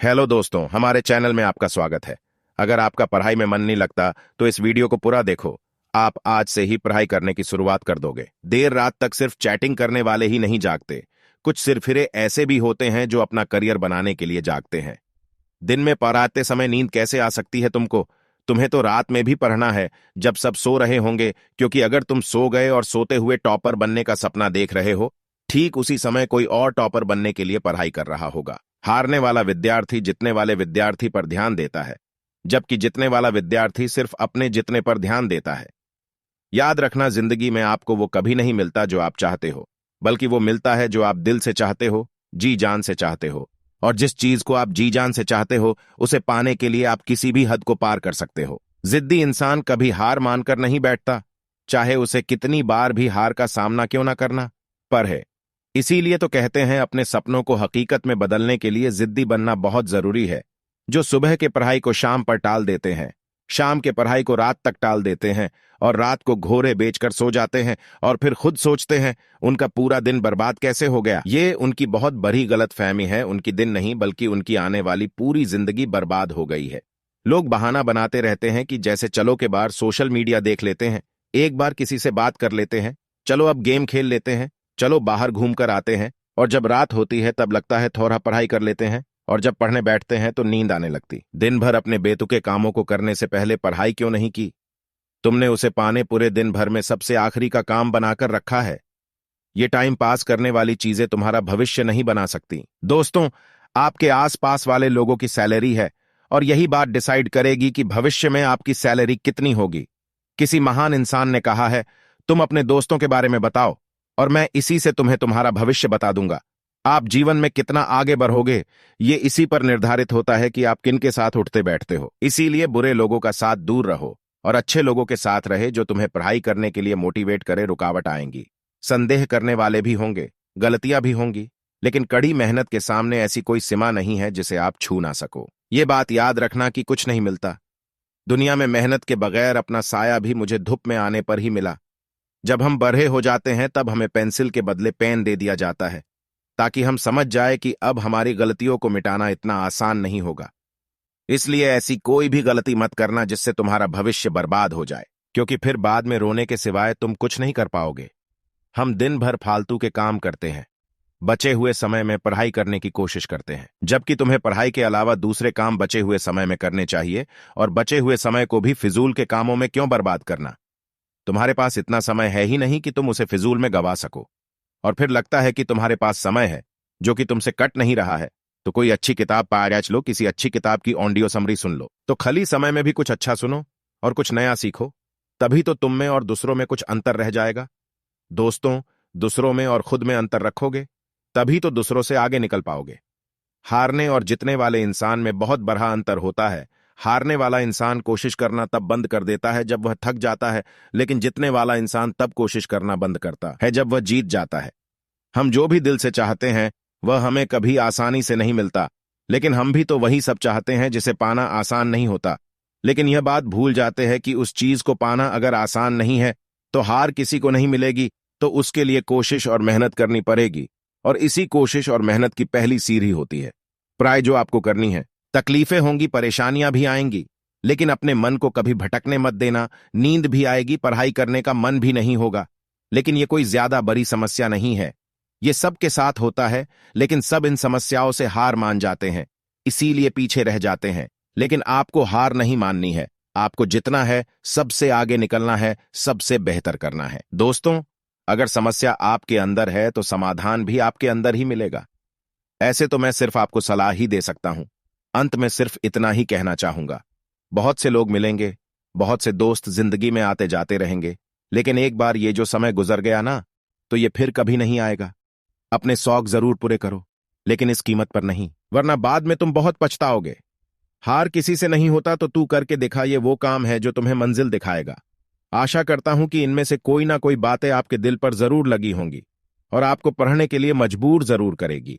Hello दोस्तों, हमारे channel में आपका स्वागत है। अगर आपका पढ़ाई में मन नहीं लगता तो इस वीडियो को पूरा देखो। आप आज से ही पढ़ाई करने की शुरुआत कर दोगे। देर रात तक सिर्फ चैटिंग करने वाले ही नहीं जागते, कुछ सिरफिरे ऐसे भी होते हैं जो अपना करियर बनाने के लिए जागते हैं। दिन में पढ़ाते समय नींद कैसे आ सकती है तुमको? तुम्हें तो रात में भी पढ़ना है, जब सब सो रहे होंगे, क्योंकि अगर तुम सो गए और सोते हुए टॉपर बनने का सपना देख रहे हो, ठीक उसी समय कोई और टॉपर बनने के लिए पढ़ाई कर रहा होगा। हारने वाला विद्यार्थी जितने वाले विद्यार्थी पर ध्यान देता है, जबकि जितने वाला विद्यार्थी सिर्फ अपने जितने पर ध्यान देता है। याद रखना, जिंदगी में आपको वो कभी नहीं मिलता जो आप चाहते हो, बल्कि वो मिलता है जो आप दिल से चाहते हो, जी जान से चाहते हो। और जिस चीज को आप जी जान से चाहते हो, उसे पाने के लिए आप किसी भी हद को पार कर सकते हो। जिद्दी इंसान कभी हार मानकर नहीं बैठता, चाहे उसे कितनी बार भी हार का सामना क्यों ना करना पर है। इसीलिए तो कहते हैं, अपने सपनों को हकीकत में बदलने के लिए जिद्दी बनना बहुत जरूरी है। जो सुबह के पढ़ाई को शाम पर टाल देते हैं, शाम के पढ़ाई को रात तक टाल देते हैं और रात को घोरे बेचकर सो जाते हैं और फिर खुद सोचते हैं उनका पूरा दिन बर्बाद कैसे हो गया। ये उनकी बहुत बड़ी गलतफहमी है। उनकी दिन नहीं बल्कि उनकी आने वाली पूरी जिंदगी बर्बाद हो गई है। लोग बहाना बनाते रहते हैं कि जैसे चलो के बार सोशल मीडिया देख लेते हैं, एक बार किसी से बात कर लेते हैं, चलो अब गेम खेल लेते हैं, चलो बाहर घूम कर आते हैं, और जब रात होती है तब लगता है थोड़ा पढ़ाई कर लेते हैं, और जब पढ़ने बैठते हैं तो नींद आने लगती। दिन भर अपने बेतुके कामों को करने से पहले पढ़ाई क्यों नहीं की? तुमने उसे पाने पूरे दिन भर में सबसे आखिरी का काम बनाकर रखा है। ये टाइम पास करने वाली चीजें तुम्हारा भविष्य नहीं बना सकती। दोस्तों, आपके आसपास वाले लोगों की सैलरी है, और यही बात डिसाइड करेगी कि भविष्य में आपकी सैलरी कितनी होगी। किसी महान इंसान ने कहा है, तुम अपने दोस्तों के बारे में बताओ और मैं इसी से तुम्हें तुम्हारा भविष्य बता दूंगा। आप जीवन में कितना आगे बढ़ोगे, ये इसी पर निर्धारित होता है कि आप किनके साथ उठते बैठते हो। इसीलिए बुरे लोगों का साथ दूर रहो और अच्छे लोगों के साथ रहे, जो तुम्हें पढ़ाई करने के लिए मोटिवेट करे। रुकावट आएंगी, संदेह करने वाले भी होंगे, गलतियां भी होंगी, लेकिन कड़ी मेहनत के सामने ऐसी कोई सीमा नहीं है जिसे आप छू ना सको। ये बात याद रखना कि कुछ नहीं मिलता दुनिया में मेहनत के बगैर। अपना साया भी मुझे धूप में आने पर ही मिला। जब हम बड़े हो जाते हैं तब हमें पेंसिल के बदले पेन दे दिया जाता है, ताकि हम समझ जाए कि अब हमारी गलतियों को मिटाना इतना आसान नहीं होगा। इसलिए ऐसी कोई भी गलती मत करना जिससे तुम्हारा भविष्य बर्बाद हो जाए, क्योंकि फिर बाद में रोने के सिवाय तुम कुछ नहीं कर पाओगे। हम दिन भर फालतू के काम करते हैं, बचे हुए समय में पढ़ाई करने की कोशिश करते हैं, जबकि तुम्हें पढ़ाई के अलावा दूसरे काम बचे हुए समय में करने चाहिए। और बचे हुए समय को भी फिजूल के कामों में क्यों बर्बाद करना? तुम्हारे पास इतना समय है ही नहीं कि तुम उसे फिजूल में गवा सको। और फिर लगता है कि तुम्हारे पास समय है जो कि तुमसे कट नहीं रहा है, तो कोई अच्छी किताब पाराच लो, किसी अच्छी किताब की ऑडियो समरी सुन लो। तो खाली समय में भी कुछ अच्छा सुनो और कुछ नया सीखो, तभी तो तुम में और दूसरों में कुछ अंतर रह जाएगा। दोस्तों, दूसरों में और खुद में अंतर रखोगे, तभी तो दूसरों से आगे निकल पाओगे। हारने और जीतने वाले इंसान में बहुत बड़ा अंतर होता है। हारने वाला इंसान कोशिश करना तब बंद कर देता है जब वह थक जाता है, लेकिन जीतने वाला इंसान तब कोशिश करना बंद करता है जब वह जीत जाता है। हम जो भी दिल से चाहते हैं वह हमें कभी आसानी से नहीं मिलता, लेकिन हम भी तो वही सब चाहते हैं जिसे पाना आसान नहीं होता। लेकिन यह बात भूल जाते हैं कि उस चीज को पाना अगर आसान नहीं है तो हार किसी को नहीं मिलेगी, तो उसके लिए कोशिश और मेहनत करनी पड़ेगी। और इसी कोशिश और मेहनत की पहली सीढ़ी होती है प्राय जो आपको करनी है। तकलीफें होंगी, परेशानियां भी आएंगी, लेकिन अपने मन को कभी भटकने मत देना। नींद भी आएगी, पढ़ाई करने का मन भी नहीं होगा, लेकिन ये कोई ज्यादा बड़ी समस्या नहीं है। ये सबके साथ होता है, लेकिन सब इन समस्याओं से हार मान जाते हैं, इसीलिए पीछे रह जाते हैं। लेकिन आपको हार नहीं माननी है, आपको जितना है, सबसे आगे निकलना है, सबसे बेहतर करना है। दोस्तों, अगर समस्या आपके अंदर है तो समाधान भी आपके अंदर ही मिलेगा। ऐसे तो मैं सिर्फ आपको सलाह ही दे सकता हूं। अंत में सिर्फ इतना ही कहना चाहूंगा, बहुत से लोग मिलेंगे, बहुत से दोस्त जिंदगी में आते जाते रहेंगे, लेकिन एक बार ये जो समय गुजर गया ना, तो ये फिर कभी नहीं आएगा। अपने शौक जरूर पूरे करो, लेकिन इस कीमत पर नहीं, वरना बाद में तुम बहुत पछताओगे। हार किसी से नहीं होता, तो तू करके दिखा, ये वो काम है जो तुम्हें मंजिल दिखाएगा। आशा करता हूं कि इनमें से कोई ना कोई बातें आपके दिल पर जरूर लगी होंगी और आपको पढ़ने के लिए मजबूर जरूर करेगी।